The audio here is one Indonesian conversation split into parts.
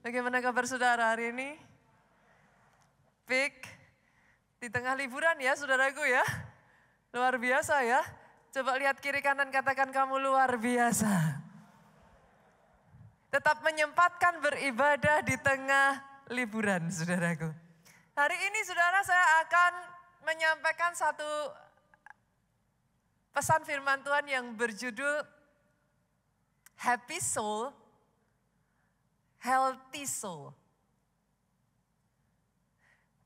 Bagaimana kabar saudara hari ini? Pik, di tengah liburan ya saudaraku ya. Luar biasa ya. Coba lihat kiri kanan katakan kamu luar biasa. Tetap menyempatkan beribadah di tengah liburan saudaraku. Hari ini saudara saya akan menyampaikan satu pesan firman Tuhan yang berjudul Happy Soul, Healthy Soul.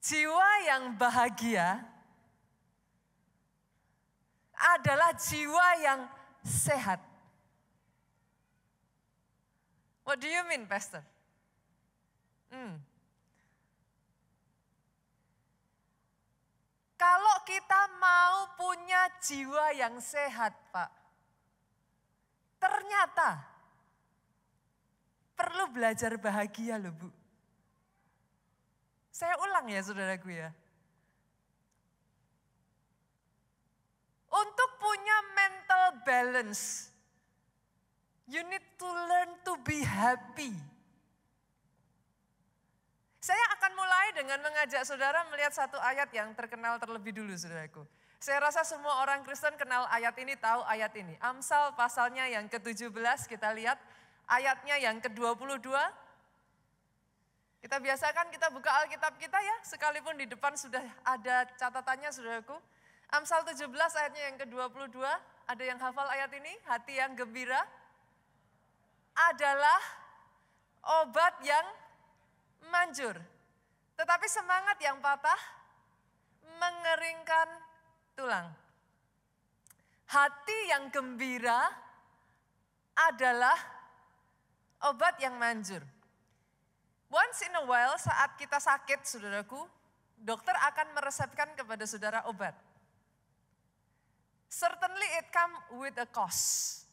Jiwa yang bahagia adalah jiwa yang sehat. What do you mean, Pastor? Kalau kita mau punya jiwa yang sehat, Pak, ternyata perlu belajar bahagia loh, Bu. Saya ulang ya, saudaraku ya. Untuk punya mental balance, you need to learn to be happy. Saya akan mulai dengan mengajak saudara melihat satu ayat yang terkenal terlebih dulu, saudaraku. Saya rasa semua orang Kristen kenal ayat ini, tahu ayat ini. Amsal pasalnya yang ke-17, kita lihat ayatnya yang ke-22. Kita biasakan kita buka Alkitab kita ya, sekalipun di depan sudah ada catatannya, saudaraku. Amsal 17 ayatnya yang ke-22, ada yang hafal ayat ini? Hati yang gembira adalah obat yang manjur. Tetapi semangat yang patah mengeringkan tulang. Hati yang gembira adalah obat yang manjur. Once in a while saat kita sakit, saudaraku, dokter akan meresepkan kepada saudara obat. Certainly it come with a cost.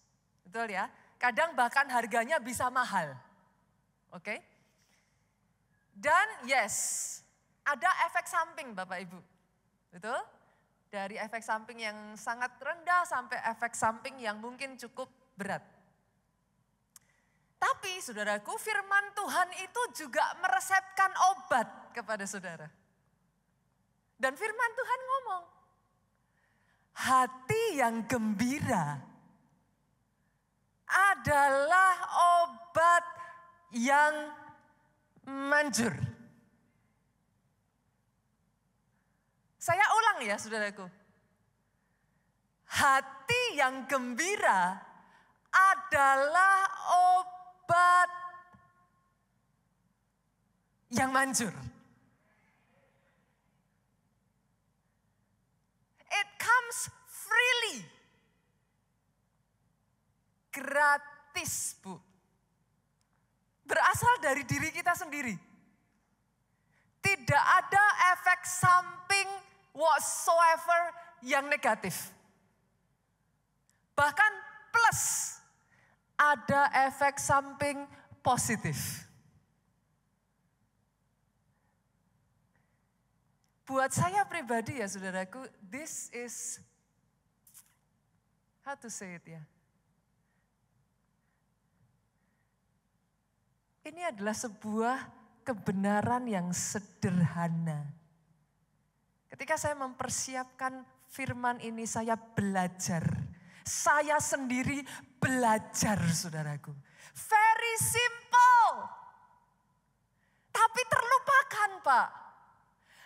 Betul ya? Kadang bahkan harganya bisa mahal. Oke? Dan yes, ada efek samping Bapak Ibu. Betul? Dari efek samping yang sangat rendah sampai efek samping yang mungkin cukup berat. Tapi saudaraku, firman Tuhan itu juga meresepkan obat kepada saudara. Dan firman Tuhan ngomong, hati yang gembira adalah obat yang manjur. Saya ulang ya saudaraku. Hati yang gembira adalah obat yang manjur. It comes freely. Gratis, Bu. Berasal dari diri kita sendiri. Tidak ada efek samping whatsoever yang negatif. Bahkan plus ada efek samping positif. Buat saya pribadi ya saudaraku, this is, how to say it ya. Ini adalah sebuah kebenaran yang sederhana. Ketika saya mempersiapkan firman ini, saya belajar. Saya sendiri belajar, saudaraku. Very simple. Tapi terlupakan, Pak.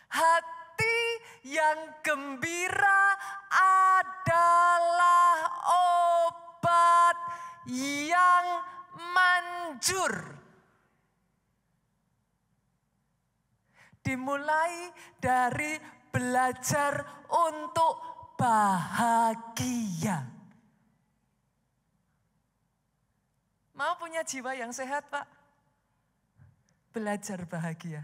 Hati yang gembira adalah obat yang manjur. Dimulai dari belajar untuk bahagia. Mau punya jiwa yang sehat, Pak? Belajar bahagia.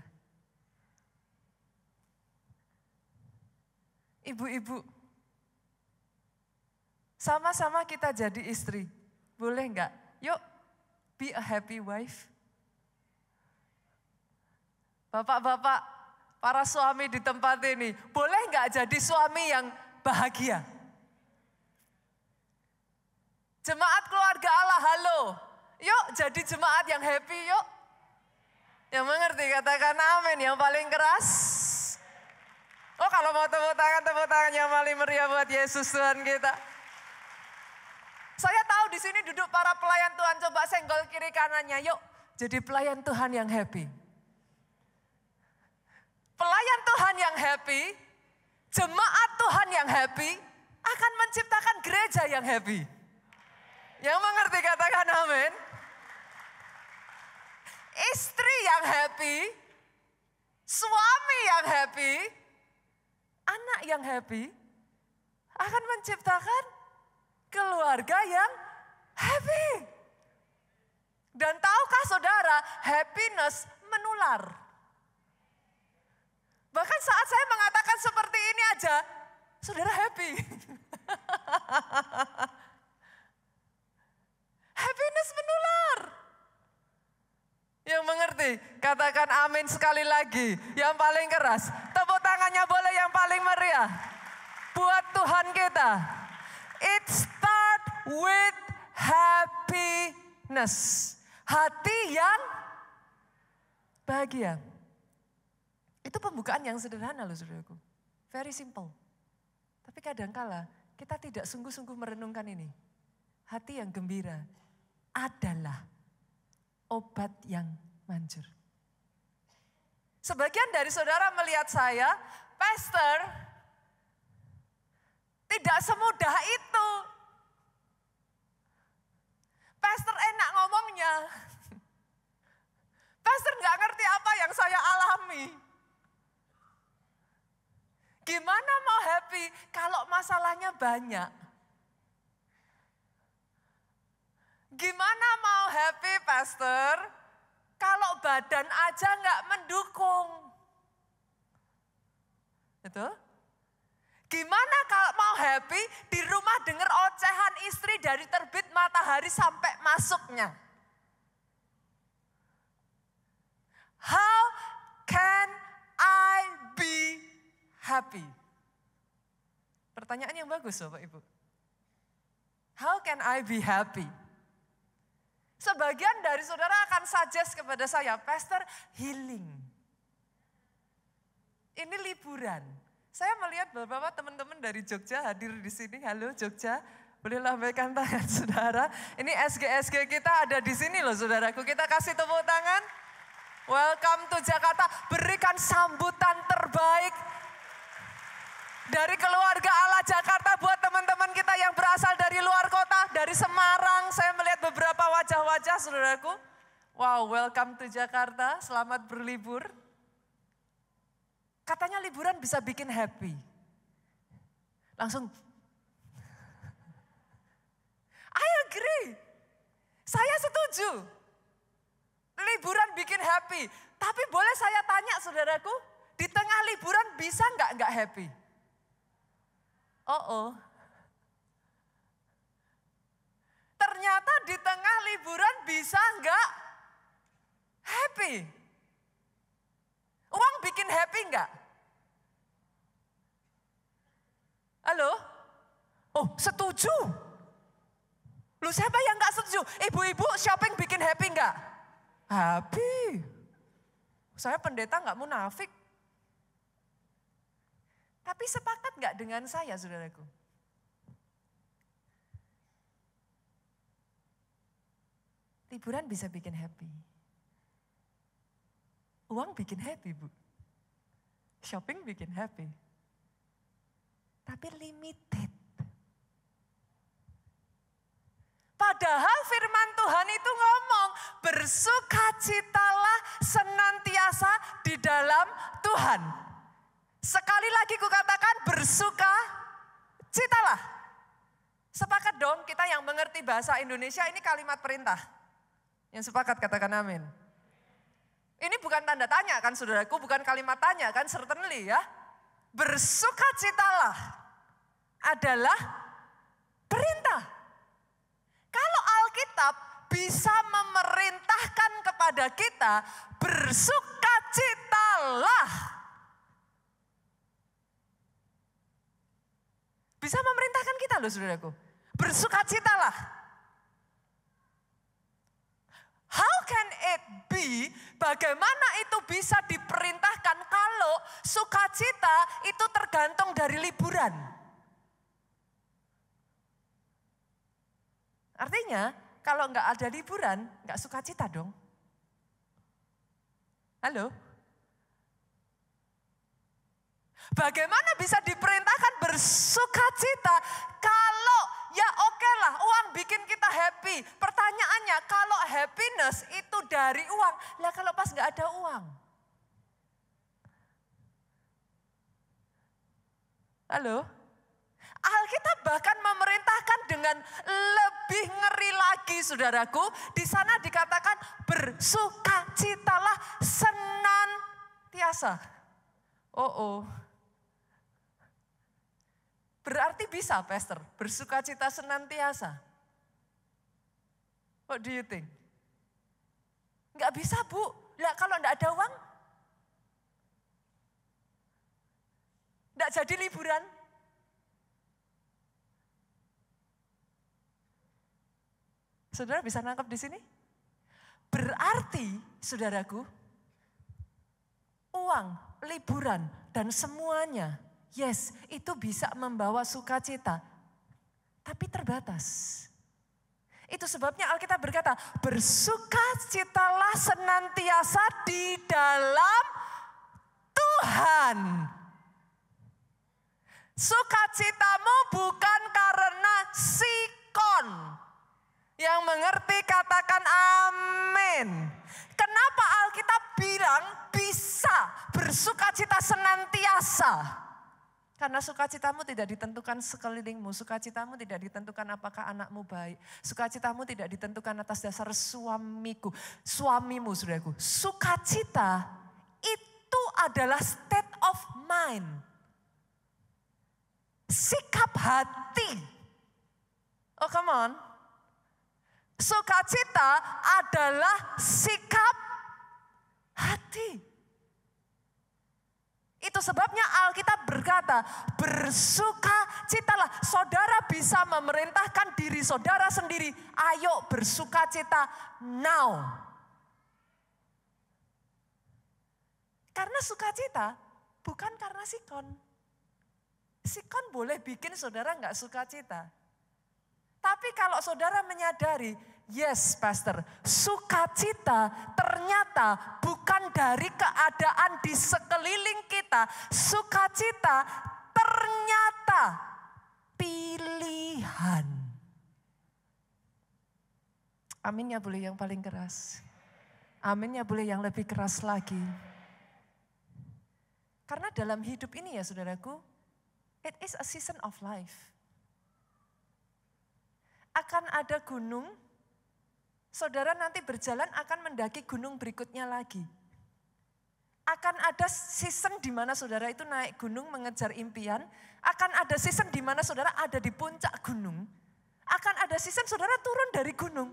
Ibu-ibu, sama-sama kita jadi istri. Boleh enggak? Yuk, be a happy wife. Bapak-bapak, para suami di tempat ini, boleh enggak jadi suami yang bahagia? Jemaat keluarga Allah, halo. Yuk jadi jemaat yang happy yuk. katakan amin yang paling keras. Oh kalau mau tepuk tangan yang paling meriah buat Yesus Tuhan kita. Saya tahu di sini duduk para pelayan Tuhan, coba senggol kiri kanannya, yuk jadi pelayan Tuhan yang happy. Pelayan Tuhan yang happy, jemaat Tuhan yang happy, akan menciptakan gereja yang happy. Yang mengerti katakan amin. Istri yang happy, suami yang happy, anak yang happy, akan menciptakan keluarga yang happy. Dan tahukah saudara, happiness menular. Bahkan saat saya mengatakan seperti ini aja, saudara happy. Happiness menular. Yang mengerti, katakan amin sekali lagi. Yang paling keras, tepuk tangannya boleh yang paling meriah. Buat Tuhan kita. It start with happiness. Hati yang bahagia. Itu pembukaan yang sederhana loh saudaraku. Very simple. Tapi kadangkala kita tidak sungguh-sungguh merenungkan ini. Hati yang gembira adalah obat yang manjur. Sebagian dari saudara melihat saya, pastor, tidak semudah itu. Pastor enak ngomongnya. Pastor nggak ngerti apa yang saya alami. Gimana mau happy kalau masalahnya banyak? Gimana mau happy pastor kalau badan aja nggak mendukung? Betul? Gimana kalau mau happy di rumah dengar ocehan istri dari terbit matahari sampai masuknya? How can I be happy? Pertanyaan yang bagus Bapak Ibu. How can I be happy? Sebagian dari saudara akan suggest kepada saya, pastor healing. Ini liburan. Saya melihat beberapa teman-teman dari Jogja hadir di sini. Halo Jogja, boleh lambaikan tangan saudara. Ini SG kita ada di sini loh saudaraku. Kita kasih tepuk tangan. Welcome to Jakarta. Berikan sambutan terbaik dari keluarga Allah Jakarta buat teman-teman kita yang berasal dari luar kota. Dari Semarang, saya melihat beberapa wajah-wajah saudaraku. Wow, welcome to Jakarta. Selamat berlibur. Katanya liburan bisa bikin happy. Langsung, I agree. Saya setuju. Liburan bikin happy. Tapi boleh saya tanya saudaraku, di tengah liburan bisa nggak happy? Ternyata di tengah liburan bisa nggak happy? Uang bikin happy nggak? Halo? Oh, setuju. Lu siapa yang nggak setuju? Ibu-ibu shopping bikin happy nggak? Happy. Saya pendeta nggak munafik. Tapi sepakat nggak dengan saya, saudaraku? Liburan bisa bikin happy. Uang bikin happy, Bu. Shopping bikin happy. Tapi limited. Padahal firman Tuhan itu ngomong, bersukacitalah senantiasa di dalam Tuhan. Sekali lagi kukatakan bersukacitalah. Sepakat dong kita yang mengerti bahasa Indonesia ini kalimat perintah. Yang sepakat katakan amin. Ini bukan tanda tanya kan saudaraku, bukan kalimat tanya kan, certainly ya. Bersukacitalah adalah perintah. Kalau Alkitab bisa memerintahkan kepada kita bersukacitalah. Bisa memerintahkan kita loh saudaraku. Bersukacitalah. How can it be, bagaimana itu bisa diperintahkan kalau sukacita itu tergantung dari liburan? Artinya, kalau nggak ada liburan, nggak sukacita dong. Halo? Bagaimana bisa diperintahkan bersukacita kalau ya oke lah uang bikin kita happy. Pertanyaannya kalau happiness itu dari uang, lah kalau pas nggak ada uang. Halo? Alkitab bahkan memerintahkan dengan lebih ngeri lagi saudaraku. Di sana dikatakan bersukacitalah senantiasa. Berarti bisa pastor, bersukacita senantiasa. What do you think? Enggak bisa Bu, lah kalau enggak ada uang, enggak jadi liburan. Saudara bisa nangkap di sini? Berarti saudaraku, uang, liburan, dan semuanya, yes, itu bisa membawa sukacita, tapi terbatas. Itu sebabnya Alkitab berkata, bersukacitalah senantiasa di dalam Tuhan. Sukacitamu bukan karena sikon. Yang mengerti katakan amin. Kenapa Alkitab bilang bisa bersukacita senantiasa? Karena sukacitamu tidak ditentukan sekelilingmu, sukacitamu tidak ditentukan apakah anakmu baik, sukacitamu tidak ditentukan atas dasar suamimu, saudaraku. Sukacita itu adalah state of mind, sikap hati. Oh come on. Sukacita adalah sikap hati. Itu sebabnya Alkitab berkata, bersukacitalah. Saudara bisa memerintahkan diri saudara sendiri, ayo bersukacita now. Karena sukacita bukan karena sikon. Sikon boleh bikin saudara enggak sukacita. Tapi kalau saudara menyadari, yes pastor, sukacita ternyata bukan dari keadaan di sekeliling kita. Sukacita ternyata pilihan. Aminnya boleh yang paling keras. Aminnya boleh yang lebih keras lagi. Karena dalam hidup ini ya saudaraku, it is a season of life. Akan ada gunung, saudara nanti berjalan akan mendaki gunung berikutnya lagi. Akan ada season di mana saudara itu naik gunung mengejar impian. Akan ada season di mana saudara ada di puncak gunung. Akan ada season saudara turun dari gunung.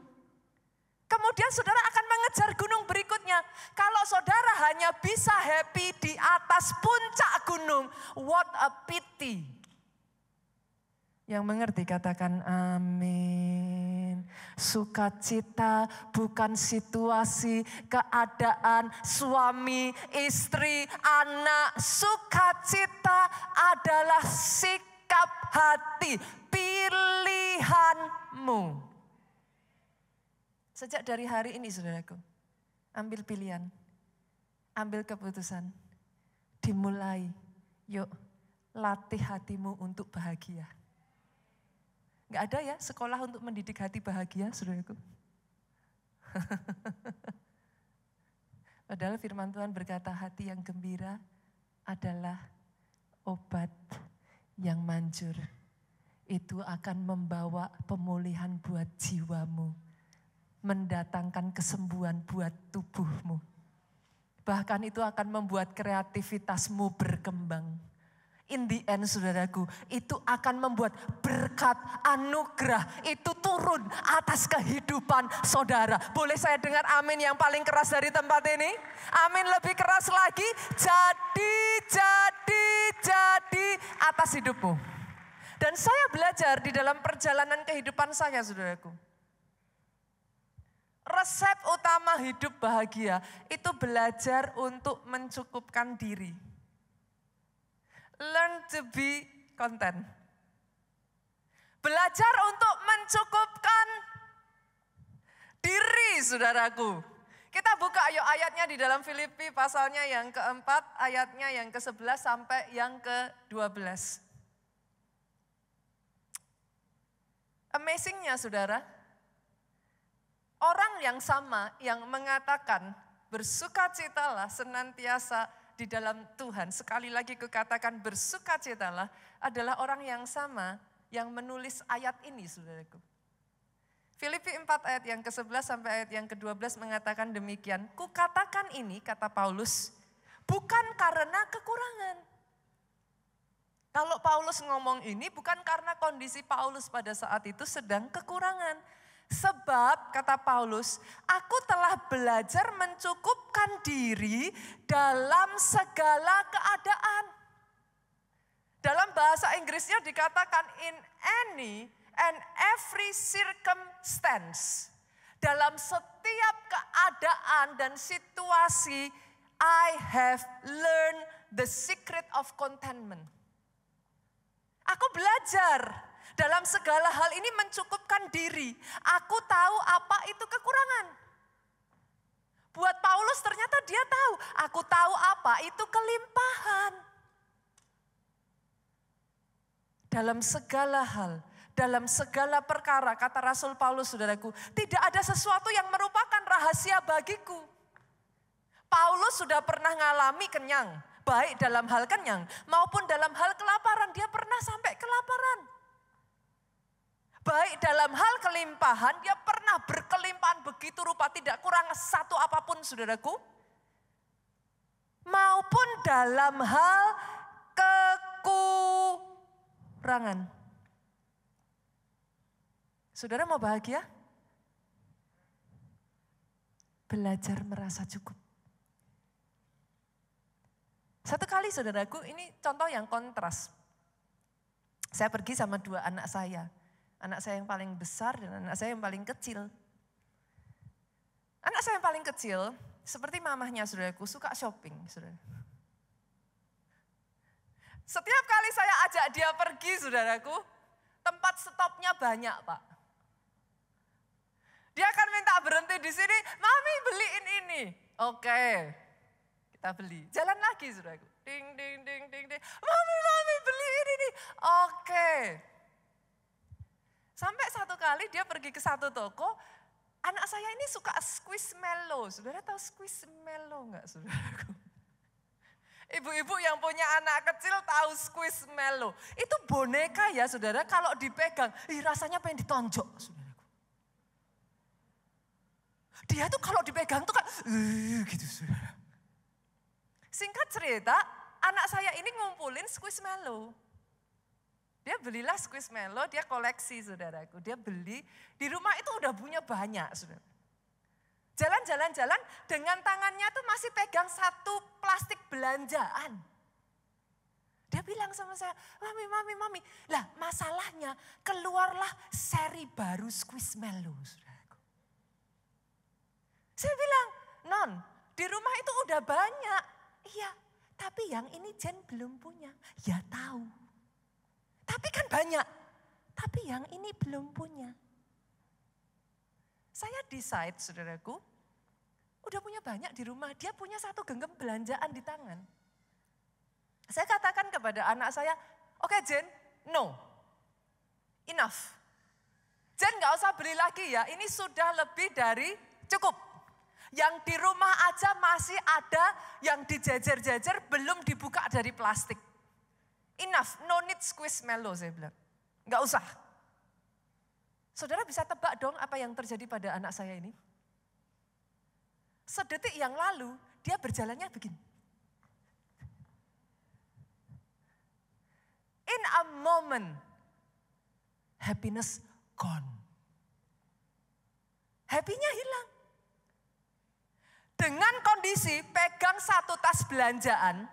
Kemudian saudara akan mengejar gunung berikutnya. Kalau saudara hanya bisa happy di atas puncak gunung, what a pity. Yang mengerti katakan amin. Sukacita bukan situasi, keadaan, suami, istri, anak. Sukacita adalah sikap hati, pilihanmu. Sejak dari hari ini saudaraku, ambil pilihan, ambil keputusan, dimulai. Yuk latih hatimu untuk bahagia. Enggak ada ya sekolah untuk mendidik hati bahagia, saudaraku. Padahal firman Tuhan berkata hati yang gembira adalah obat yang manjur. Itu akan membawa pemulihan buat jiwamu. Mendatangkan kesembuhan buat tubuhmu. Bahkan itu akan membuat kreativitasmu berkembang. In the end saudaraku, itu akan membuat berkat anugerah itu turun atas kehidupan saudara. Boleh saya dengar amin yang paling keras dari tempat ini? Amin lebih keras lagi. Jadi atas hidupmu. Dan saya belajar di dalam perjalanan kehidupan saya saudaraku. resep utama hidup bahagia itu belajar untuk mencukupkan diri. Learn to be content. Belajar untuk mencukupkan diri, saudaraku. Kita buka yuk ayatnya di dalam Filipi pasalnya yang keempat, ayatnya yang ke-11 sampai yang ke-12. Amazingnya saudara, orang yang sama yang mengatakan bersukacitalah senantiasa di dalam Tuhan. Sekali lagi kukatakan bersukacitalah adalah orang yang sama yang menulis ayat ini saudaraku. Filipi 4 ayat yang ke-11 sampai ayat yang ke-12 mengatakan demikian. Kukatakan ini, kata Paulus, bukan karena kekurangan. Kalau Paulus ngomong ini bukan karena kondisi Paulus pada saat itu sedang kekurangan. Sebab, kata Paulus, aku telah belajar mencukupkan diri dalam segala keadaan. Dalam bahasa Inggrisnya dikatakan in any and every circumstance. Dalam setiap keadaan dan situasi, I have learned the secret of contentment. Aku belajar dalam segala hal ini mencukupkan diri. Aku tahu apa itu kekurangan. Buat Paulus ternyata dia tahu, aku tahu apa itu kelimpahan. Dalam segala hal, dalam segala perkara, kata Rasul Paulus saudaraku, tidak ada sesuatu yang merupakan rahasia bagiku. Paulus sudah pernah ngalami kenyang, baik dalam hal kenyang maupun dalam hal kelaparan, dia pernah sampai kelaparan. Baik dalam hal kelimpahan, dia pernah berkelimpahan begitu rupa, tidak kurang satu apapun saudaraku. Maupun dalam hal kekurangan. Saudara mau bahagia? Belajar merasa cukup. Satu kali saudaraku, ini contoh yang kontras. Saya pergi sama dua anak saya. Anak saya yang paling besar dan anak saya yang paling kecil. Anak saya yang paling kecil, seperti mamahnya saudaraku, suka shopping. Saudara. Setiap kali saya ajak dia pergi saudaraku, tempat stopnya banyak Pak. Dia akan minta berhenti di sini, mami beliin ini. Oke, kita beli. Jalan lagi saudaraku, ding ding ding ding ding. Mami beliin ini. Oke. Sampai satu kali dia pergi ke satu toko, anak saya ini suka Squishmallow. Saudara tahu Squishmallow enggak saudaraku? Ibu-ibu yang punya anak kecil tahu Squishmallow. Itu boneka ya saudara, kalau dipegang, rasanya pengen ditonjok saudaraku. Dia tuh kalau dipegang tuh kan, gitu saudara. Singkat cerita, anak saya ini ngumpulin Squishmallow. Dia belilah Squishmallow, dia koleksi saudaraku. Dia beli, di rumah itu udah punya banyak saudara. Jalan-jalan dengan tangannya tuh masih pegang satu plastik belanjaan. Dia bilang sama saya, mami. Lah masalahnya keluarlah seri baru Squishmallow saudaraku. Saya bilang, non di rumah itu udah banyak. Iya, tapi yang ini Jen belum punya. Ya tahu. Tapi kan banyak, tapi yang ini belum punya. Saya decide saudaraku, udah punya banyak di rumah, dia punya satu genggam belanjaan di tangan. Saya katakan kepada anak saya, oke Jen, no, enough. Jen gak usah beli lagi ya, ini sudah lebih dari cukup. Yang di rumah aja masih ada yang dijejer-jejer belum dibuka dari plastik. Enough, no need Squishmallow saya bilang. Enggak usah. Saudara bisa tebak dong apa yang terjadi pada anak saya ini? Sedetik yang lalu dia berjalannya begini. In a moment, happiness gone. Happy-nya hilang. Dengan kondisi pegang satu tas belanjaan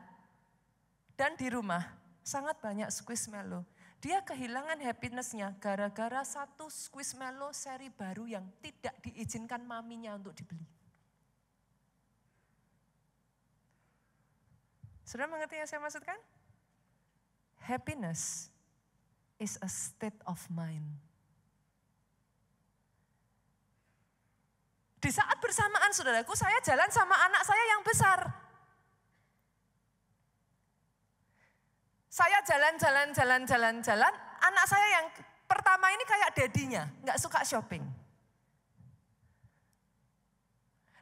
dan di rumah sangat banyak Squishmallow. Dia kehilangan happiness-nya gara-gara satu Squishmallow seri baru yang tidak diizinkan maminya untuk dibeli. Saudara mengerti yang saya maksudkan? Happiness is a state of mind. Di saat bersamaan saudaraku, saya jalan sama anak saya yang besar. Saya jalan, anak saya yang pertama ini kayak dedinya, nggak suka shopping.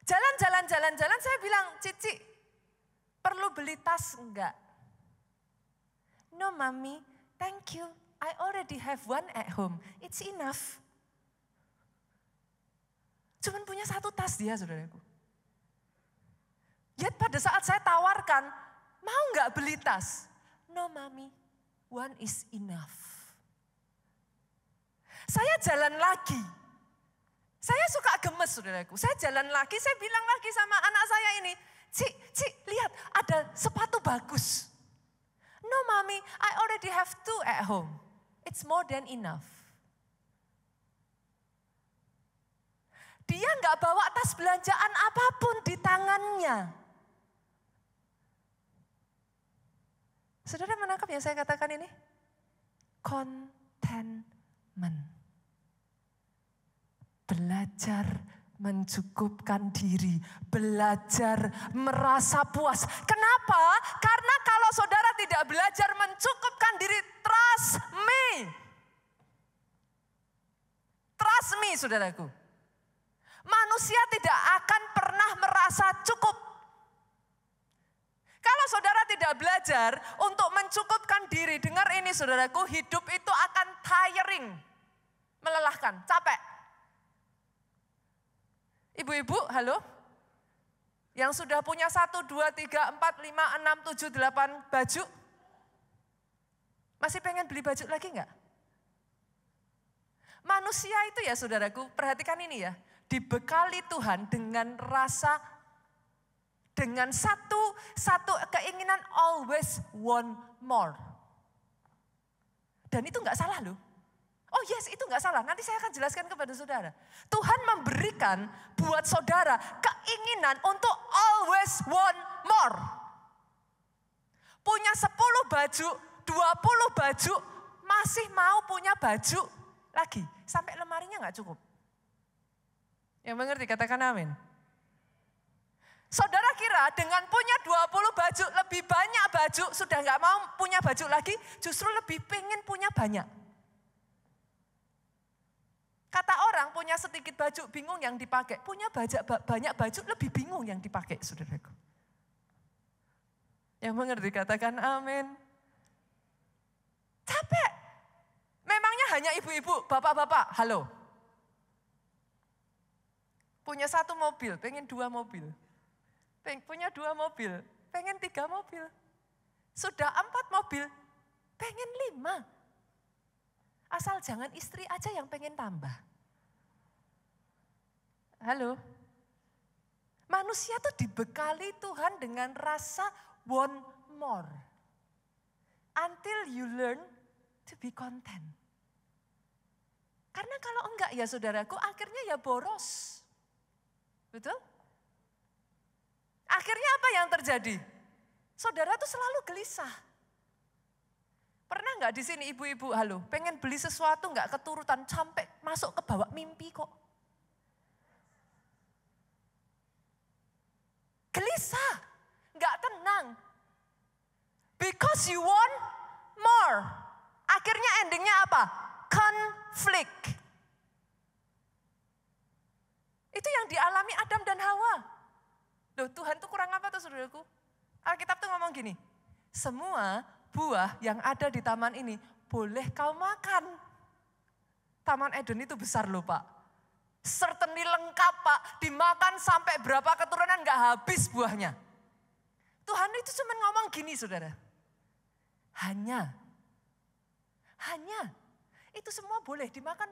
Jalan, saya bilang, Cici, perlu beli tas enggak? No, Mami, thank you. I already have one at home. It's enough. Cuman punya satu tas dia, saudaraku. Yet pada saat saya tawarkan, mau enggak beli tas? No, Mami, one is enough. Saya jalan lagi. Saya suka gemes, saudaraku. Saya jalan lagi, saya bilang lagi sama anak saya ini, Cik, lihat ada sepatu bagus. No, Mami, I already have 2 at home. It's more than enough. Dia nggak bawa tas belanjaan apapun di tangannya. Saudara menangkap yang saya katakan ini? Contentment. Belajar mencukupkan diri, belajar merasa puas. Kenapa? Karena kalau saudara tidak belajar mencukupkan diri, trust me. Trust me, saudaraku. Manusia tidak akan pernah merasa cukup. Kalau saudara tidak belajar untuk mencukupkan diri, dengar ini saudaraku, hidup itu akan tiring, melelahkan, capek. Ibu-ibu, halo? Yang sudah punya 1, 2, 3, 4, 5, 6, 7, 8 baju? Masih pengen beli baju lagi enggak? Manusia itu ya saudaraku, perhatikan ini ya. Dibekali Tuhan dengan dengan satu keinginan always want more. Dan itu enggak salah loh. Oh yes, itu enggak salah. Nanti saya akan jelaskan kepada saudara. Tuhan memberikan buat saudara keinginan untuk always want more. Punya 10 baju, 20 baju, masih mau punya baju lagi. Sampai lemarinya enggak cukup. Yang mengerti katakan amin. Saudara kira dengan punya 20 baju, lebih banyak baju, sudah enggak mau punya baju lagi, justru lebih pengen punya banyak. Kata orang punya sedikit baju bingung yang dipakai, punya banyak baju lebih bingung yang dipakai, saudaraku. Yang mengerti katakan amin. Capek. Memangnya hanya ibu-ibu, bapak-bapak, halo. Punya 1 mobil, pengen 2 mobil. Punya 2 mobil, pengen 3 mobil. Sudah 4 mobil, pengen 5. Asal jangan istri aja yang pengen tambah. Halo. Manusia tuh dibekali Tuhan dengan rasa want more. Until you learn to be content. Karena kalau enggak ya saudaraku, akhirnya ya boros. Betul? Akhirnya apa yang terjadi? Saudara tuh selalu gelisah. Pernah enggak di sini ibu-ibu, halo, pengen beli sesuatu enggak keturutan sampai masuk ke bawah mimpi kok. Gelisah, enggak tenang. Because you want more. Akhirnya endingnya apa? Konflik. Itu yang dialami Adam dan Hawa. Loh, Tuhan tuh kurang apa tuh saudaraku? Alkitab tuh ngomong gini, semua buah yang ada di taman ini boleh kau makan. Taman Eden itu besar loh Pak. Certainly lengkap Pak, dimakan sampai berapa keturunan gak habis buahnya. Tuhan itu cuma ngomong gini saudara. Hanya, itu semua boleh dimakan,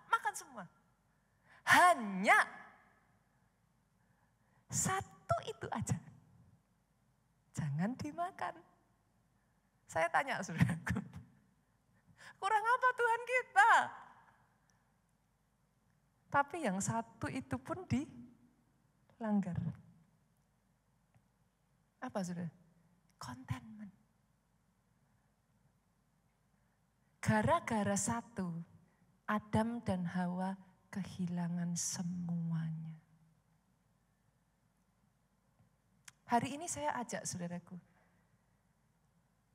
makan semua. Hanya satu itu aja. Jangan dimakan. Saya tanya saudaraku, Kurang apa Tuhan kita? Tapi yang satu itu pun dilanggar. Apa sudah? Contentment. Gara-gara satu, Adam dan Hawa kehilangan semuanya. Hari ini saya ajak saudaraku,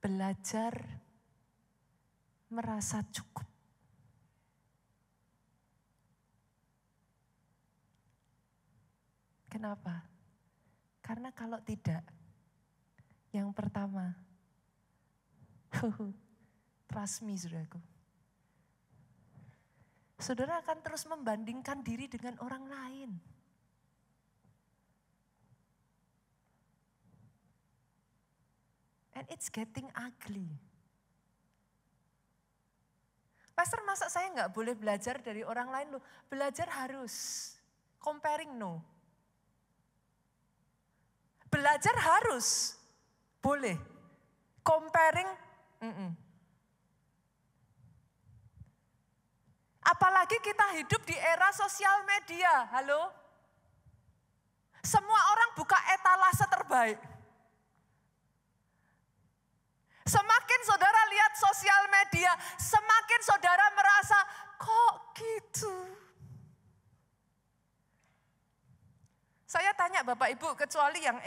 belajar merasa cukup. Kenapa? Karena kalau tidak, yang pertama, trust me saudaraku. Saudara akan terus membandingkan diri dengan orang lain. And it's getting ugly. Pastor, masa saya nggak boleh belajar dari orang lain loh? Belajar harus. Comparing no. Belajar harus. Boleh. Comparing, Apalagi kita hidup di era sosial media, halo? Semua orang buka etalase terbaik. Semakin saudara lihat sosial media, semakin saudara merasa, kok gitu? Saya tanya Bapak Ibu, kecuali yang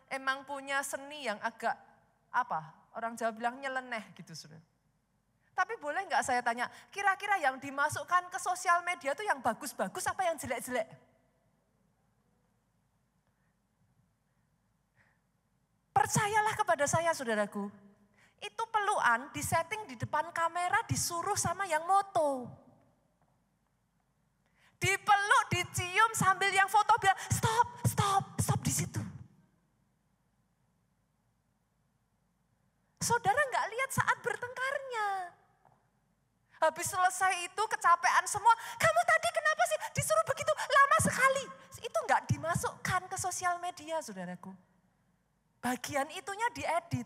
emang punya seni yang agak, orang Jawa bilang nyeleneh gitu saudara. Tapi boleh nggak saya tanya, kira-kira yang dimasukkan ke sosial media itu yang bagus-bagus apa yang jelek-jelek? Percayalah kepada saya saudaraku, itu pelukan disetting di depan kamera disuruh sama yang moto. Dipeluk, dicium sambil yang foto bilang stop di situ. Saudara nggak lihat saat bertengkarnya. Habis selesai itu kecapean semua, kamu tadi kenapa sih disuruh begitu lama sekali? Itu nggak dimasukkan ke sosial media saudaraku. Bagian itunya diedit.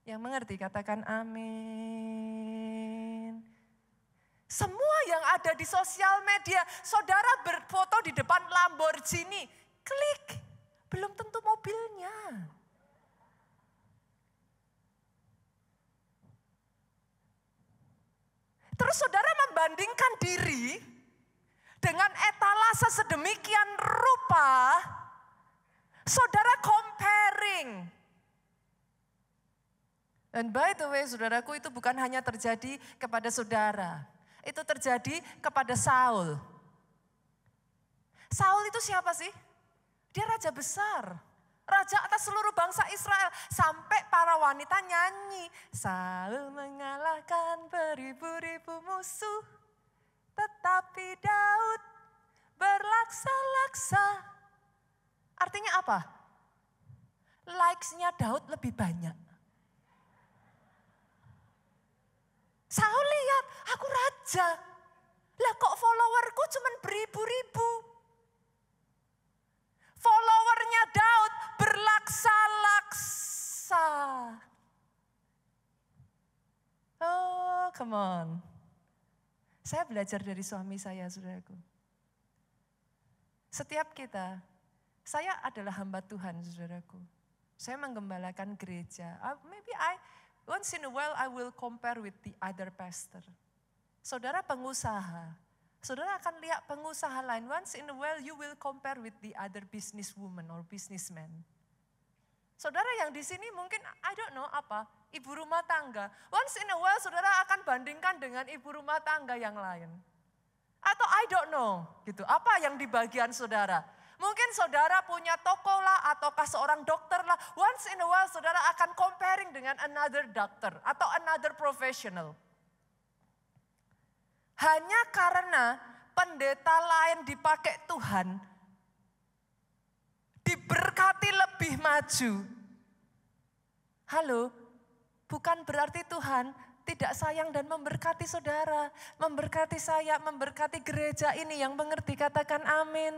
Yang mengerti katakan amin. Semua yang ada di sosial media, saudara berfoto di depan Lamborghini, klik, belum tentu mobilnya. Terus saudara membandingkan diri dengan etalase sedemikian rupa, saudara comparing. And by the way saudaraku, itu bukan hanya terjadi kepada saudara. Itu terjadi kepada Saul. Saul itu siapa sih? Dia raja besar. Raja atas seluruh bangsa Israel. Sampai para wanita nyanyi. Saul mengalahkan beribu-ribu musuh. Tetapi Daud berlaksa-laksa. Artinya apa? Likes-nya Daud lebih banyak. Saul lihat, aku raja. Lah kok followerku cuma beribu-ribu. Followernya Daud berlaksa-laksa. Oh, come on. Saya belajar dari suami saya, saudaraku. Setiap kita, saya adalah hamba Tuhan, saudaraku. Saya menggembalakan gereja. Once in a while I will compare with the other pastor. Saudara pengusaha, saudara akan lihat pengusaha lain. Once in a while you will compare with the other businesswoman or businessman. Saudara yang di sini mungkin ibu rumah tangga. Once in a while saudara akan bandingkan dengan ibu rumah tangga yang lain. Atau gitu. Apa yang di bagian saudara? Mungkin saudara punya toko lah, ataukah seorang dokter lah. Once in a while saudara akan comparing dengan another doctor atau another professional. Hanya karena pendeta lain dipakai Tuhan, diberkati lebih maju. Halo, bukan berarti Tuhan tidak sayang dan memberkati saudara, memberkati saya, memberkati gereja ini yang mengerti katakan amin.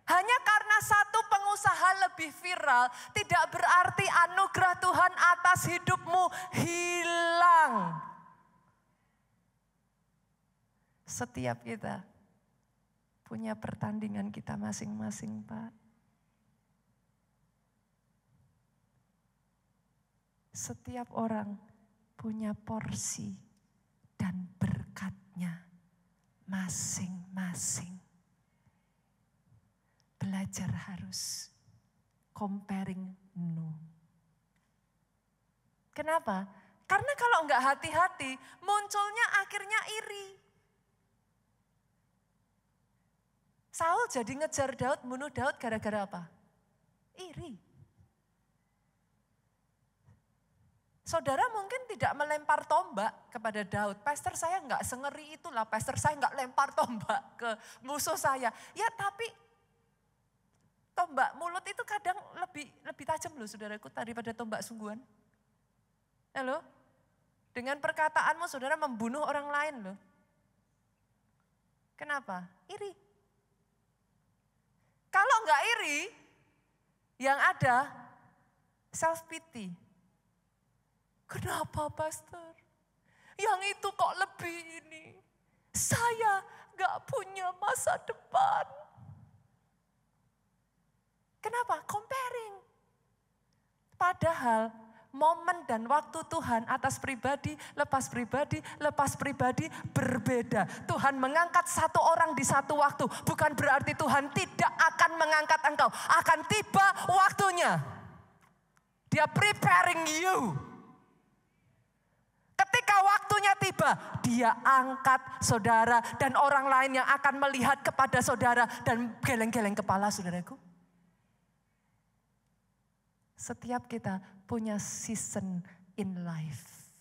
Hanya karena satu pengusaha usaha lebih viral, tidak berarti anugerah Tuhan atas hidupmu hilang. Setiap kita punya pertandingan kita masing-masing, Pak. Setiap orang punya porsi dan berkatnya masing-masing. Belajar harus comparing no. Kenapa? Karena kalau enggak hati-hati, munculnya akhirnya iri. Saul jadi ngejar Daud, bunuh Daud gara-gara apa? Iri. Saudara mungkin tidak melempar tombak kepada Daud. Pastor saya enggak sengeri itulah, pastor saya enggak lempar tombak ke musuh saya. Ya tapi tombak mulut itu kadang lebih tajam loh saudaraku daripada tombak sungguhan. Halo? Dengan perkataanmu saudara membunuh orang lain loh. Kenapa? Iri. Kalau enggak iri, yang ada self pity. Kenapa pastor? Yang itu kok lebih ini? Saya enggak punya masa depan. Kenapa? Comparing. Padahal momen dan waktu Tuhan atas pribadi, lepas pribadi berbeda. Tuhan mengangkat satu orang di satu waktu. Bukan berarti Tuhan tidak akan mengangkat engkau. Akan tiba waktunya. Dia preparing you. Ketika waktunya tiba, dia angkat saudara dan orang lain yang akan melihat kepada saudara dan geleng-geleng kepala saudaraku. Setiap kita punya season in life.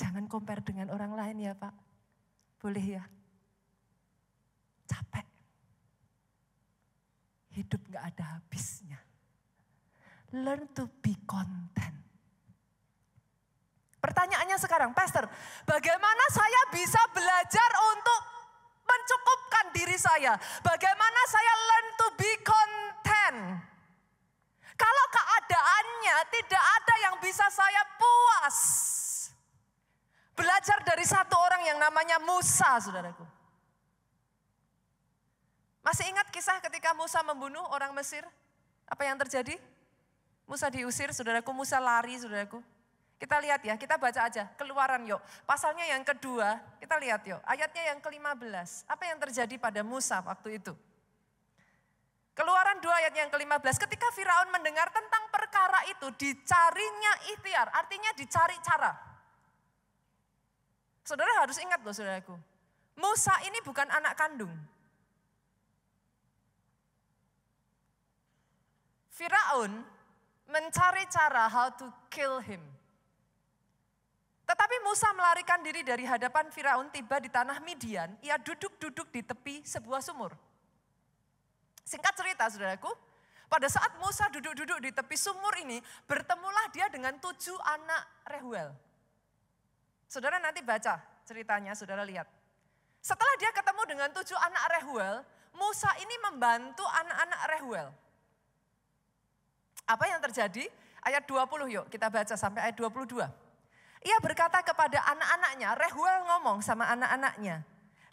Jangan compare dengan orang lain ya Pak. Boleh ya? Capek. Hidup gak ada habisnya. Learn to be content. Pertanyaannya sekarang, Pastor, bagaimana saya bisa belajar untuk mencukupkan diri saya? Bagaimana saya learn to be content? Kalau keadaannya tidak ada yang bisa saya puas. Belajar dari satu orang yang namanya Musa, saudaraku. Masih ingat kisah ketika Musa membunuh orang Mesir? Apa yang terjadi? Musa diusir, saudaraku. Musa lari, saudaraku. Kita lihat ya, kita baca aja. Keluaran yuk. Pasalnya yang kedua, kita lihat yuk. Ayatnya yang ke-15. Apa yang terjadi pada Musa waktu itu? Keluaran 2 ayat yang ke-15. Ketika Firaun mendengar tentang perkara itu, dicarinya ikhtiar. Artinya dicari cara. Saudara harus ingat loh saudaraku. Musa ini bukan anak kandung. Firaun mencari cara how to kill him. Tetapi Musa melarikan diri dari hadapan Firaun, tiba di tanah Midian. Ia duduk-duduk di tepi sebuah sumur. Singkat cerita saudaraku, pada saat Musa duduk-duduk di tepi sumur ini, bertemulah dia dengan 7 anak Rehuel. Saudara nanti baca ceritanya, saudara lihat. Setelah dia ketemu dengan 7 anak Rehuel, Musa ini membantu anak-anak Rehuel. Apa yang terjadi? Ayat 20 yuk, kita baca sampai ayat 22. Ia berkata kepada anak-anaknya, Rehuel ngomong sama anak-anaknya,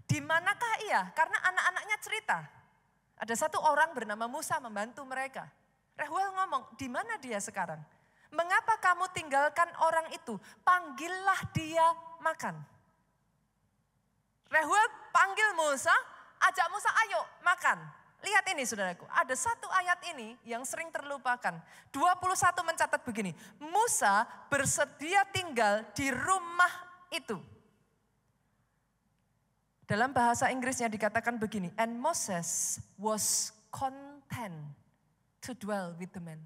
di manakah ia? Karena anak-anaknya cerita. Ada satu orang bernama Musa membantu mereka. Rehuel ngomong, di mana dia sekarang? Mengapa kamu tinggalkan orang itu? Panggillah dia makan. Rehuel panggil Musa, ajak Musa ayo makan. Lihat ini saudaraku, ada satu ayat ini yang sering terlupakan. 21 mencatat begini, Musa bersedia tinggal di rumah itu. Dalam bahasa Inggrisnya dikatakan begini, and Moses was content to dwell with the man.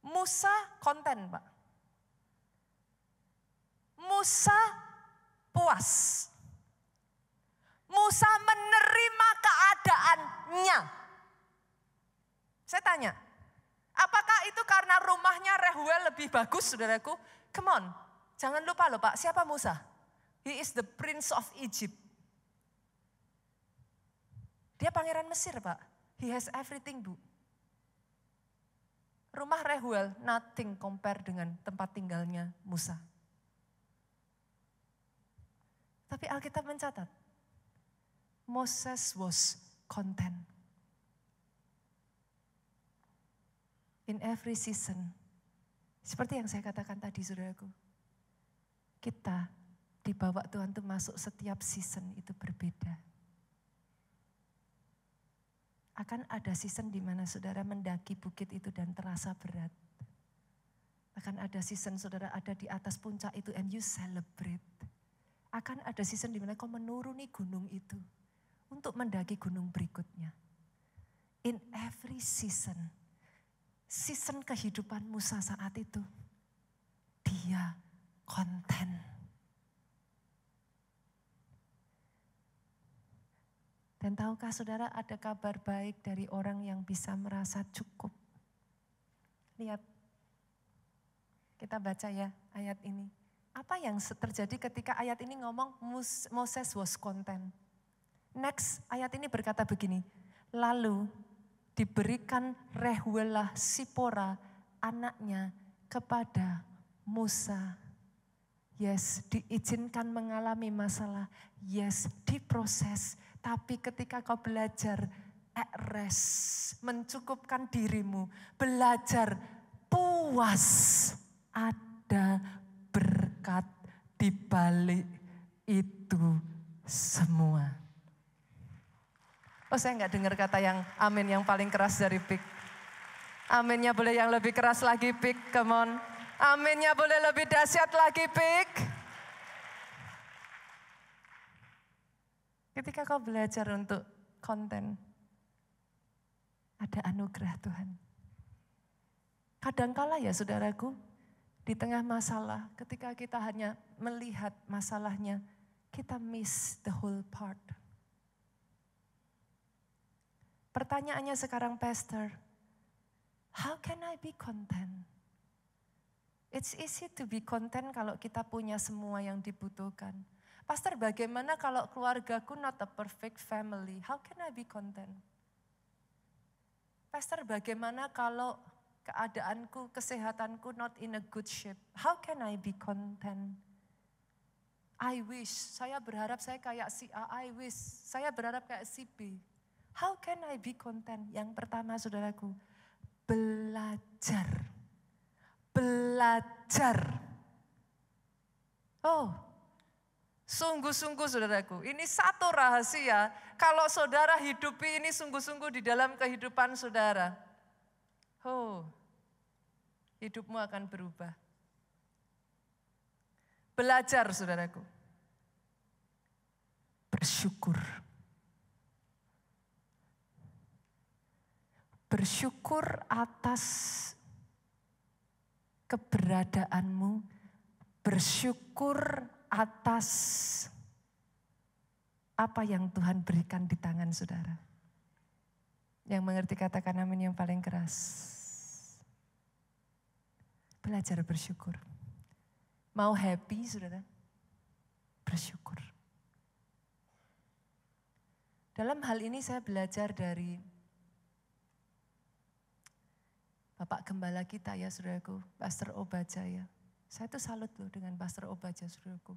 Musa konten Pak. Musa puas. Musa menerima keadaannya. Saya tanya, apakah itu karena rumahnya Rehuel lebih bagus saudaraku? Come on, jangan lupa loh Pak, siapa Musa? He is the prince of Egypt. Dia pangeran Mesir, Pak. He has everything, Bu. Rumah Reuel, nothing compare dengan tempat tinggalnya Musa. Tapi Alkitab mencatat, Moses was content. In every season, seperti yang saya katakan tadi, saudaraku, kita dibawa Tuhan itu masuk setiap season itu berbeda. Akan ada season di mana saudara mendaki bukit itu dan terasa berat. Akan ada season saudara ada di atas puncak itu and you celebrate. Akan ada season di mana kau menuruni gunung itu untuk mendaki gunung berikutnya. In every season kehidupan Musa saat itu, dia konten. Dan tahukah saudara ada kabar baik dari orang yang bisa merasa cukup? Lihat, kita baca ya ayat ini. Apa yang terjadi ketika ayat ini ngomong Moses was content? Next, ayat ini berkata begini. Lalu diberikan Reuel Sipora anaknya kepada Musa. Yes, diizinkan mengalami masalah. Yes, diproses. Tapi ketika kau belajar rest, mencukupkan dirimu, belajar puas, ada berkat di balik itu semua. Oh, saya enggak dengar kata yang amin yang paling keras dari Pik. Aminnya boleh yang lebih keras lagi, Pik, come on. Aminnya boleh lebih dahsyat lagi, Pik. Ketika kau belajar untuk konten, ada anugerah Tuhan. Kadangkala ya saudaraku, di tengah masalah, ketika kita hanya melihat masalahnya, kita miss the whole part. Pertanyaannya sekarang, Pastor, how can I be content? It's easy to be content kalau kita punya semua yang dibutuhkan. Pastor, bagaimana kalau keluargaku not a perfect family? How can I be content? Pastor, bagaimana kalau keadaanku, kesehatanku not in a good shape? How can I be content? I wish, saya berharap saya kayak si A, I wish, saya berharap kayak si B. How can I be content? Yang pertama saudaraku, belajar. Belajar. Oh, sungguh-sungguh saudaraku, ini satu rahasia. Kalau saudara hidupi ini sungguh-sungguh di dalam kehidupan saudara. Oh, hidupmu akan berubah. Belajar saudaraku. Bersyukur. Bersyukur atas keberadaanmu. Bersyukur atas apa yang Tuhan berikan di tangan saudara. Yang mengerti katakan amin yang paling keras. Belajar bersyukur. Mau happy saudara? Bersyukur. Dalam hal ini saya belajar dari Bapak Gembala kita ya saudaraku, Pastor Obaja ya. Saya tuh salut loh dengan Pastor Obaja saudaraku.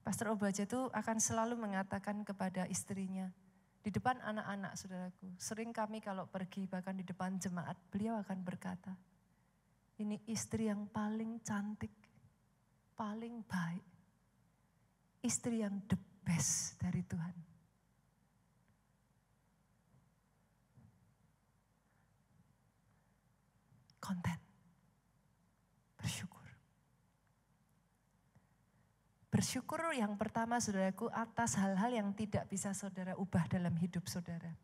Pastor Obaja itu akan selalu mengatakan kepada istrinya, di depan anak-anak saudaraku, sering kami kalau pergi bahkan di depan jemaat, beliau akan berkata, ini istri yang paling cantik, paling baik, istri yang the best dari Tuhan. Konten, bersyukur. Bersyukur yang pertama saudaraku atas hal-hal yang tidak bisa saudara ubah dalam hidup saudara.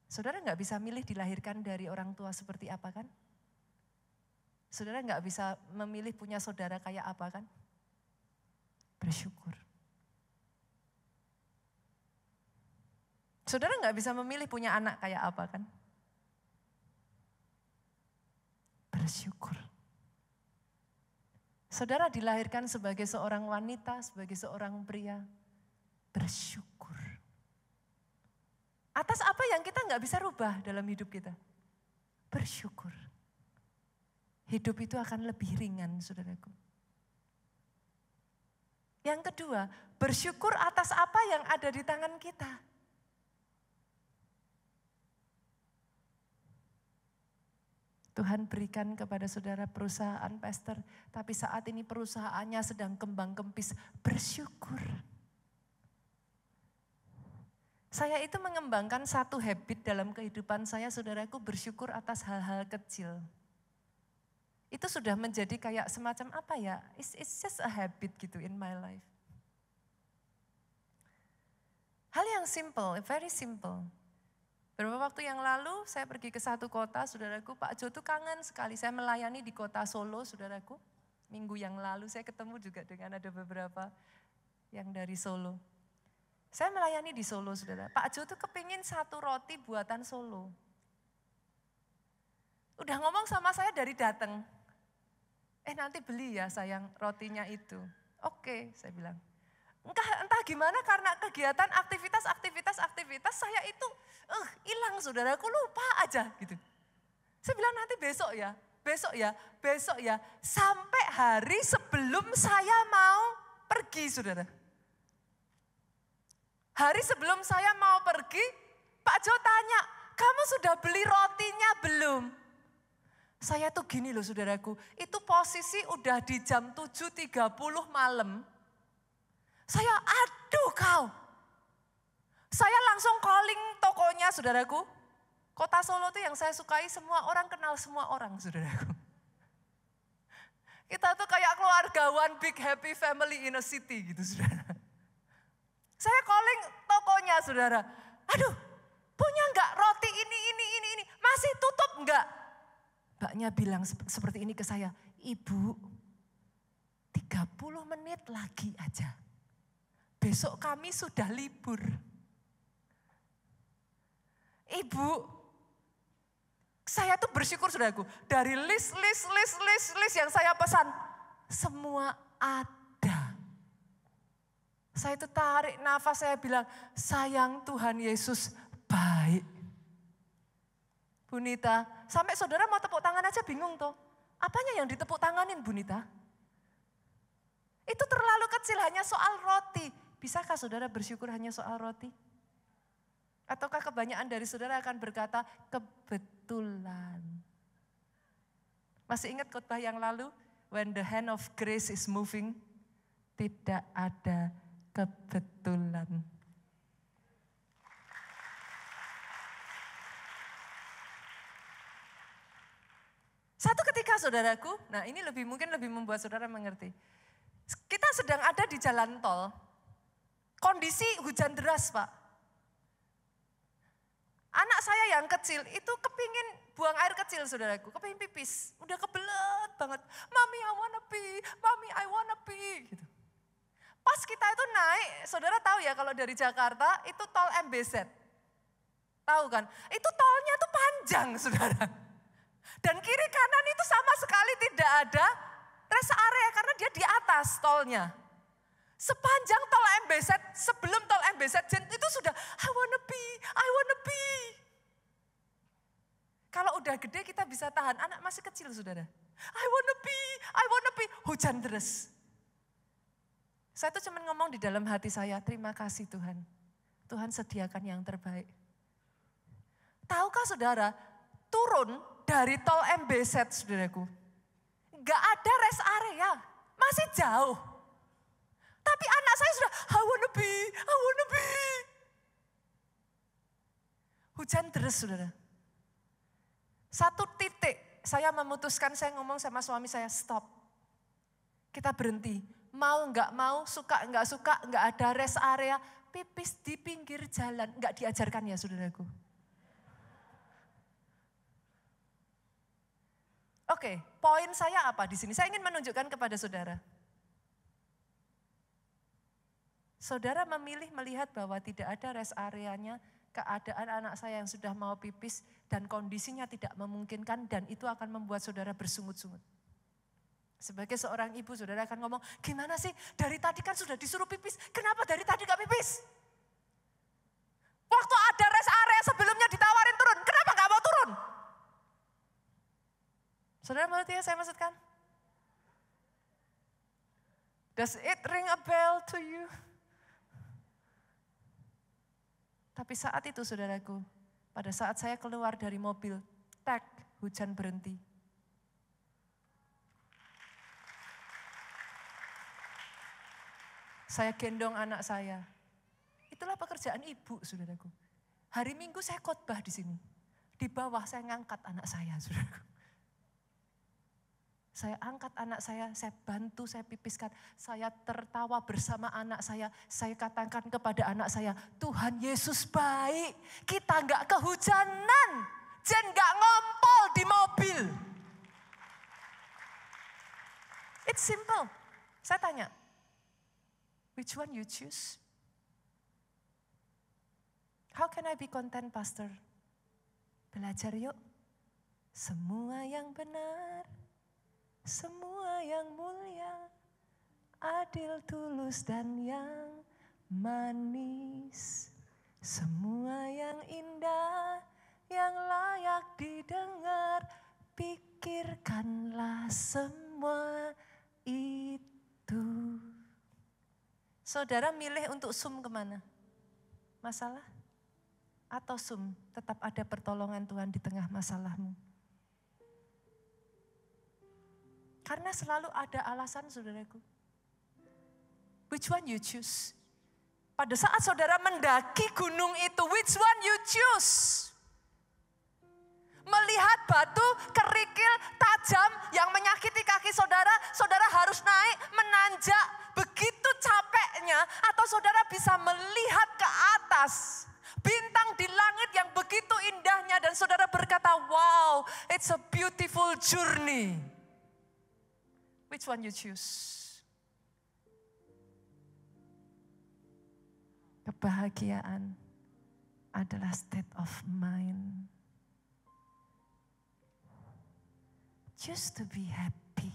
Saudara nggak bisa milih dilahirkan dari orang tua seperti apa kan? Saudara nggak bisa memilih punya saudara kayak apa kan? Bersyukur. Saudara nggak bisa memilih punya anak kayak apa kan? Bersyukur. Saudara dilahirkan sebagai seorang wanita, sebagai seorang pria. bersyukur. Atas apa yang kita nggak bisa rubah dalam hidup kita? Bersyukur. Hidup itu akan lebih ringan, saudaraku. Yang kedua, bersyukur atas apa yang ada di tangan kita. Tuhan berikan kepada saudara perusahaan, pastor, tapi saat ini perusahaannya sedang kembang kempis. Bersyukur. Saya itu mengembangkan satu habit dalam kehidupan saya, saudaraku, bersyukur atas hal-hal kecil. Itu sudah menjadi kayak semacam apa ya, it's just a habit gitu in my life. Hal yang simple, very simple. Beberapa waktu yang lalu saya pergi ke satu kota, saudaraku, Pak Jo tuh kangen sekali. Saya melayani di kota Solo, saudaraku. Minggu yang lalu saya ketemu juga dengan ada beberapa yang dari Solo. Saya melayani di Solo, saudara. Pak Jo tuh kepingin satu roti buatan Solo. Udah ngomong sama saya dari datang. Nanti beli ya sayang rotinya itu. Oke, saya bilang. Entah gimana karena kegiatan aktivitas saya itu hilang, saudaraku, lupa aja gitu. Saya bilang nanti besok ya. Sampai hari sebelum saya mau pergi, saudara. Hari sebelum saya mau pergi, Pak Jo tanya, kamu sudah beli rotinya belum? Saya tuh gini loh, saudaraku, itu posisi udah di jam 7.30 malam. Saya, aduh kau. Saya langsung calling tokonya, saudaraku. Kota Solo itu yang saya sukai, semua orang kenal semua orang, saudaraku. Kita tuh kayak keluarga one big happy family in a city gitu, saudara. Saya calling tokonya, saudara. Aduh, punya enggak roti ini? Masih tutup enggak? Mbaknya bilang seperti ini ke saya, Ibu, 30 menit lagi aja. Besok kami sudah libur. Ibu, saya tuh bersyukur, saudaraku, dari list yang saya pesan, semua ada. Saya itu tarik nafas, saya bilang, sayang Tuhan Yesus baik. Bu Nita, sampai saudara mau tepuk tangan aja bingung toh. Apanya yang ditepuk tanganin, Bu Nita? Itu terlalu kecil, hanya soal roti. Bisakah saudara bersyukur hanya soal roti? Ataukah kebanyakan dari saudara akan berkata, kebetulan. Masih ingat khotbah yang lalu? When the hand of grace is moving, tidak ada kebetulan. Satu ketika, saudaraku, nah ini mungkin lebih membuat saudara mengerti. Kita sedang ada di jalan tol, kondisi hujan deras, Pak. Anak saya yang kecil itu kepingin buang air kecil, saudaraku, kepingin pipis. Udah kebelet banget, Mami I wanna pee, Mami I wanna pee. Gitu. Pas kita itu naik, saudara tahu ya kalau dari Jakarta itu tol MBZ. Tahu kan? Itu tolnya tuh panjang, saudara. Dan kiri kanan itu sama sekali tidak ada rest area karena dia di atas tolnya. Sepanjang tol MBZ, sebelum tol MBZ itu sudah I wanna pee. Kalau udah gede kita bisa tahan, anak masih kecil, saudara. I wanna pee. Hujan deras. Saya tuh cuma ngomong di dalam hati saya, terima kasih Tuhan. Tuhan sediakan yang terbaik. Tahukah saudara, turun dari tol MBZ, saudaraku. Gak ada rest area, masih jauh. Tapi anak saya sudah, I wanna pee. Hujan deras, saudara. Satu titik, saya memutuskan, saya ngomong sama suami saya, stop. Kita berhenti, mau nggak mau, suka nggak ada rest area, pipis di pinggir jalan, nggak diajarkan ya, saudaraku. Oke, poin saya apa di sini? Saya ingin menunjukkan kepada saudara. Saudara memilih melihat bahwa tidak ada rest areanya, keadaan anak saya yang sudah mau pipis dan kondisinya tidak memungkinkan dan itu akan membuat saudara bersungut-sungut. Sebagai seorang ibu, saudara akan ngomong, gimana sih dari tadi kan sudah disuruh pipis, kenapa dari tadi gak pipis? Waktu ada rest area sebelumnya ditawarin turun, kenapa gak mau turun? Saudara mengerti yang saya maksudkan? Does it ring a bell to you? Tapi saat itu saudaraku, pada saat saya keluar dari mobil, tek, hujan berhenti. Saya gendong anak saya. Itulah pekerjaan ibu, saudaraku. Hari Minggu saya khotbah di sini. Di bawah saya ngangkat anak saya, saudaraku. Saya angkat anak saya bantu, saya pipiskan. Saya tertawa bersama anak saya katakan kepada anak saya, Tuhan Yesus baik. Kita enggak kehujanan, Jen enggak ngompol di mobil. It's simple. Saya tanya, which one you choose? How can I be content, Pastor? Belajar yuk. Semua yang benar, semua yang mulia, adil, tulus, dan yang manis. Semua yang indah, yang layak didengar, pikirkanlah semua itu. Saudara milih untuk sum kemana? Masalah? Atau sum tetap ada pertolongan Tuhan di tengah masalahmu? Karena selalu ada alasan, saudaraku. Which one you choose? Pada saat saudara mendaki gunung itu, which one you choose? Melihat batu kerikil tajam yang menyakiti kaki saudara, saudara harus naik, menanjak, begitu capeknya, atau saudara bisa melihat ke atas, bintang di langit yang begitu indahnya, dan saudara berkata, wow, it's a beautiful journey. Which one you choose? Kebahagiaan adalah state of mind. Just to be happy.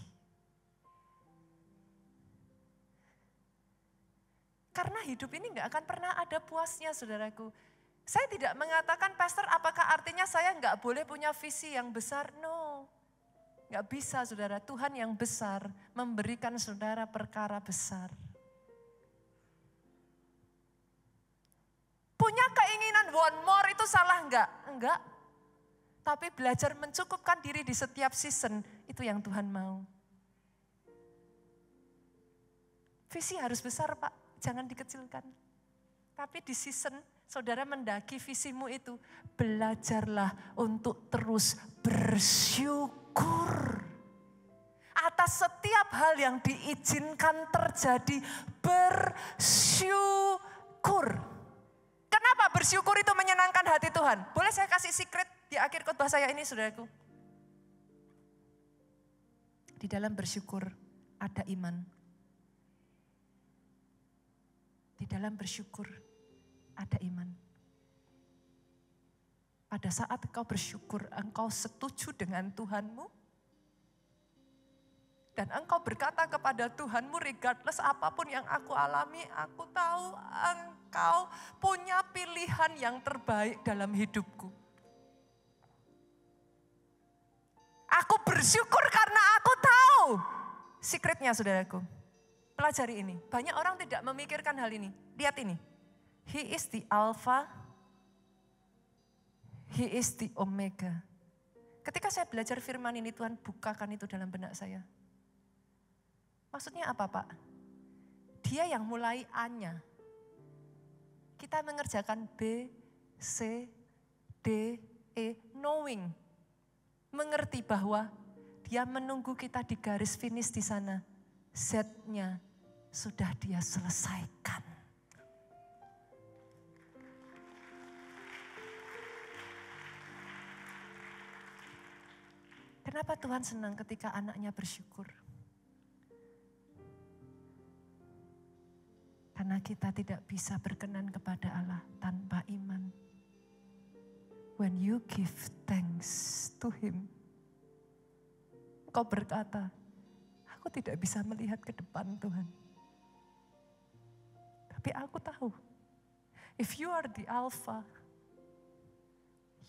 Karena hidup ini gak akan pernah ada puasnya, saudaraku. Saya tidak mengatakan, Pastor, apakah artinya saya gak boleh punya visi yang besar? No. Gak bisa, saudara. Tuhan yang besar memberikan saudara perkara besar. Punya keinginan one more itu salah enggak? Enggak. Tapi belajar mencukupkan diri di setiap season, itu yang Tuhan mau. Visi harus besar, Pak. Jangan dikecilkan. Tapi di season, saudara mendaki visimu itu, belajarlah untuk terus bersyukur. Atas setiap hal yang diizinkan terjadi, bersyukur. Kenapa bersyukur itu menyenangkan hati Tuhan? Boleh saya kasih secret di akhir khotbah saya ini, saudaraku? Di dalam bersyukur ada iman. Di dalam bersyukur ada iman. Pada saat engkau bersyukur, engkau setuju dengan Tuhanmu. Dan engkau berkata kepada Tuhanmu, regardless apapun yang aku alami, aku tahu engkau punya pilihan yang terbaik dalam hidupku. Aku bersyukur karena aku tahu. Secretnya, saudaraku. Pelajari ini. Banyak orang tidak memikirkan hal ini. Lihat ini. He is the Alpha. He is the Omega. Ketika saya belajar firman ini, Tuhan bukakan itu dalam benak saya. Maksudnya apa, Pak? Dia yang mulai A-nya. Kita mengerjakan B, C, D, E, knowing. Mengerti bahwa dia menunggu kita di garis finish di sana. Z-nya sudah dia selesaikan. Kenapa Tuhan senang ketika anaknya bersyukur? Karena kita tidak bisa berkenan kepada Allah tanpa iman. When you give thanks to Him, engkau berkata, aku Aku tidak bisa melihat ke depan Tuhan. Tapi aku tahu, if you are the Alpha,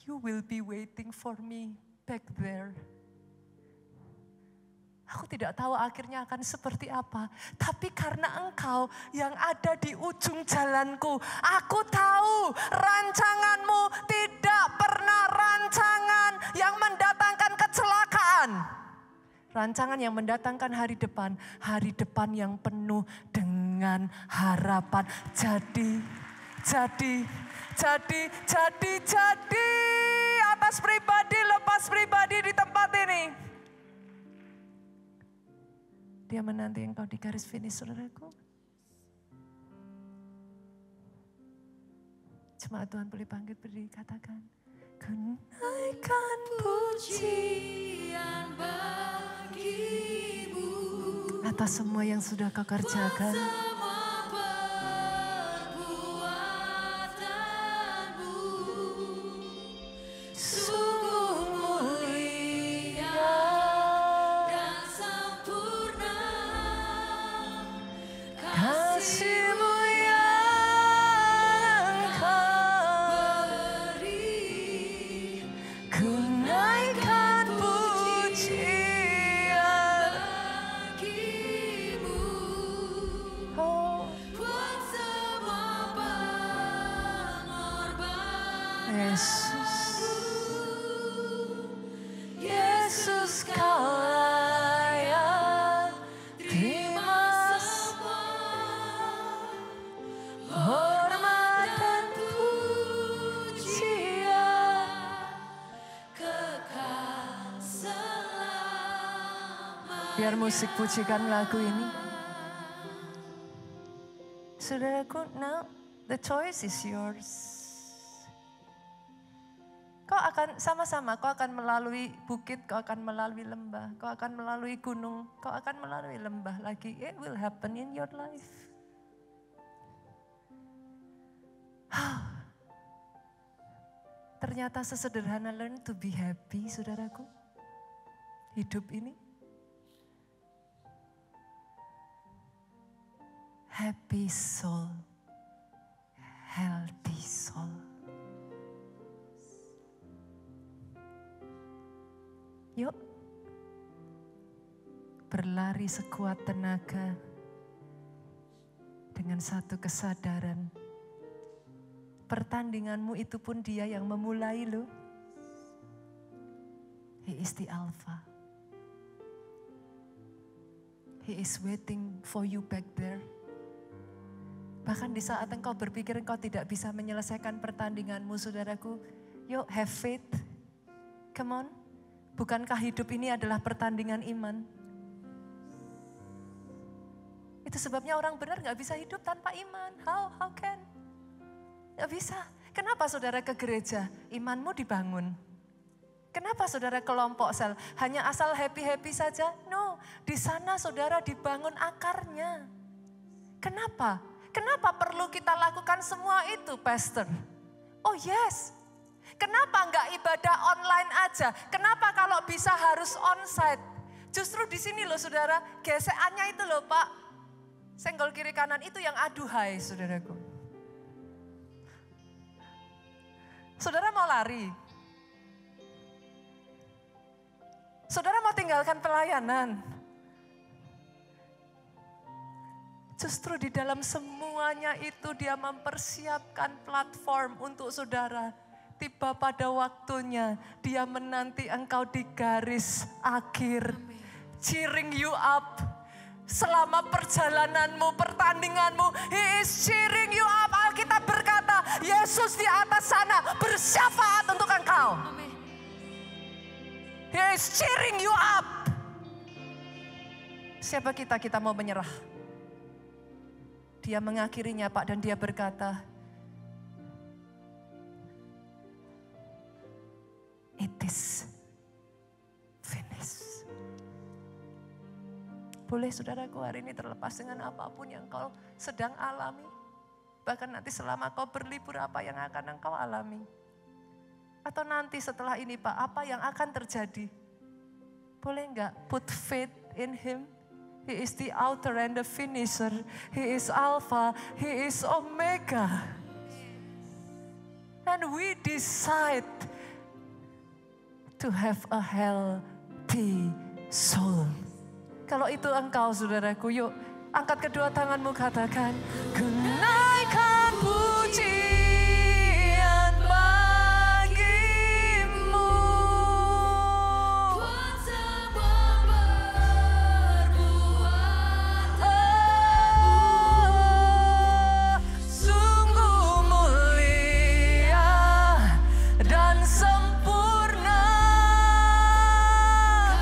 you will be waiting for me back there. Aku tidak tahu akhirnya akan seperti apa. Tapi karena Engkau yang ada di ujung jalanku. Aku tahu rancanganmu tidak pernah rancangan yang mendatangkan kecelakaan. Rancangan yang mendatangkan hari depan yang penuh dengan harapan. Jadi atas pribadi, lepas pribadi di tempat ini. Dia menanti engkau di garis finish, saudaraku. Jemaat Tuhan boleh bangkit berdiri, katakan. Kenaikan pujian bagimu. Atas semua yang sudah kau kerjakan. Biar musik pujikan lagu ini. Saudaraku, now the choice is yours. Kau akan sama-sama, kau akan melalui bukit, kau akan melalui lembah, kau akan melalui gunung, kau akan melalui lembah lagi. It will happen in your life. Ternyata sesederhana learn to be happy, saudaraku. Hidup ini. Happy soul, healthy soul. Yuk, berlari sekuat tenaga dengan satu kesadaran. Pertandinganmu itu pun Dia yang memulai loh. He is the Alpha. He is waiting for you back there. Bahkan di saat engkau berpikir engkau tidak bisa menyelesaikan pertandinganmu, saudaraku, yuk have faith. Come on. Bukankah hidup ini adalah pertandingan iman? Itu sebabnya orang benar gak bisa hidup tanpa iman. How can? Gak bisa. Kenapa saudara ke gereja? Imanmu dibangun. Kenapa saudara kelompok sel? Hanya asal happy-happy saja? No, di sana saudara dibangun akarnya. Kenapa? Kenapa perlu kita lakukan semua itu, Pastor? Oh yes. Kenapa enggak ibadah online aja? Kenapa kalau bisa harus onsite? Justru di sini loh saudara, gesekannya itu loh Pak. Senggol kiri kanan itu yang aduhai saudaraku. Saudara mau lari? Saudara mau tinggalkan pelayanan? Justru di dalam semuanya itu Dia mempersiapkan platform untuk saudara. Tiba pada waktunya Dia menanti engkau di garis akhir. Cheering you up. Selama perjalananmu, pertandinganmu, He is cheering you up. Alkitab berkata, Yesus di atas sana bersyafaat untuk engkau. He is cheering you up. Siapa kita mau menyerah? Dia mengakhirinya Pak dan Dia berkata, it is finished. Boleh saudaraku hari ini terlepas dengan apapun yang kau sedang alami. Bahkan nanti selama kau berlibur apa yang akan engkau alami. Atau nanti setelah ini Pak, apa yang akan terjadi. Boleh enggak put faith in Him? He is the author and the finisher. He is Alpha, He is Omega. And we decide to have a healthy soul. Kalau itu engkau saudaraku, yuk angkat kedua tanganmu, katakan, ku naikkan pujian bagimu. Buat semua perbuatan, sungguh mulia dan sempurna.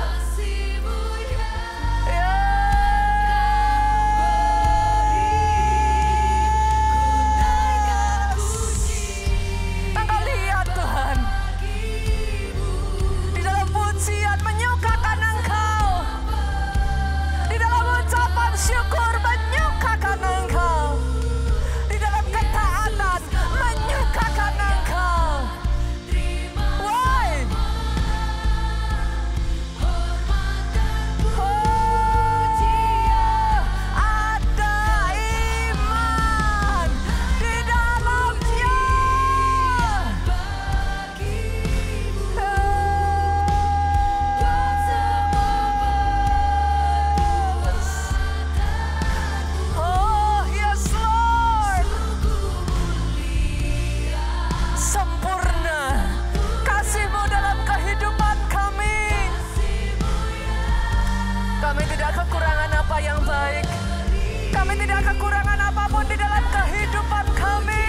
Kasih-Mu Engkau lihat Tuhan, di dalam pujian menyukakan Engkau, di dalam ucapan syukur menyukakan Engkau, di dalam ketaatan menyukakan Engkau. Why? Ada iman di dalamnya. Oh yes Lord, sempurna kasih-Mu dalam kehidupan kami. Kami tidak kekurangan apa yang baik. Kami tidak kekurangan apapun di dalam kehidupan kami.